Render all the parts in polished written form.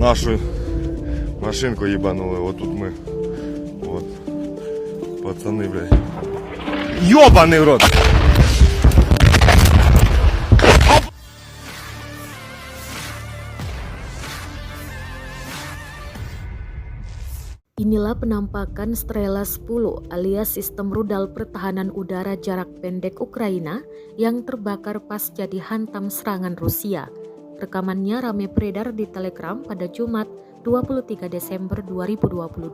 нашу машинку ебанули. Вот тут мы. Вот. Пацаны, блядь. Ёбаный в рот! Inilah penampakan Strela 10 alias sistem rudal pertahanan udara jarak pendek Ukraina yang terbakar pasca dihantam serangan Rusia. Rekamannya ramai beredar di Telegram pada Jumat 23 Desember 2022.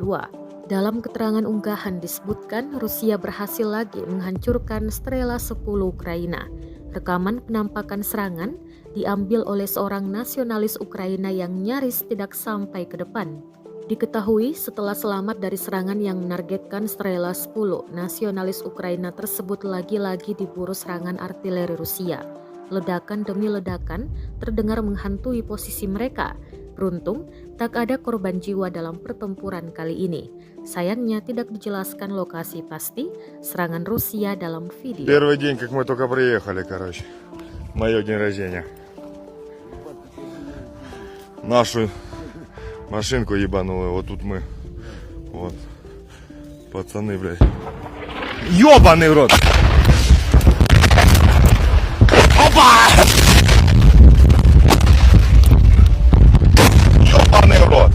Dalam keterangan unggahan disebutkan Rusia berhasil lagi menghancurkan Strela 10 Ukraina. Rekaman penampakan serangan diambil oleh seorang nasionalis Ukraina yang nyaris tidak sampai ke depan. Diketahui setelah selamat dari serangan yang menargetkan Strela 10, nasionalis Ukraina tersebut lagi-lagi diburu serangan artileri Rusia. Ledakan demi ledakan terdengar menghantui posisi mereka. Beruntung, tak ada korban jiwa dalam pertempuran kali ini. Sayangnya tidak dijelaskan lokasi pasti serangan Rusia dalam video. Первый день, как мы только приехали, короче. Мое день рождения. Нашу машинку ебанули. Вот тут мы. Вот. Пацаны, блядь. Ёбаный в рот! Опа! Ёбаный в рот!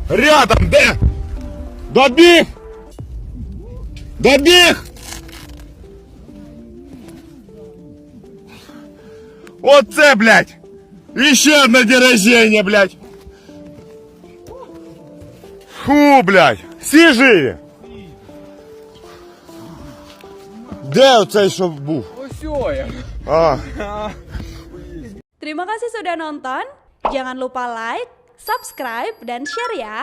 Рядом, да? Добіг! Добіг! Оце, блядь! Еще одно день рождения, блядь! Фу, блядь! Всі живі? Де оцей, що був? А. Terima kasih sudah nonton. Jangan lupa like, subscribe, dan share ya.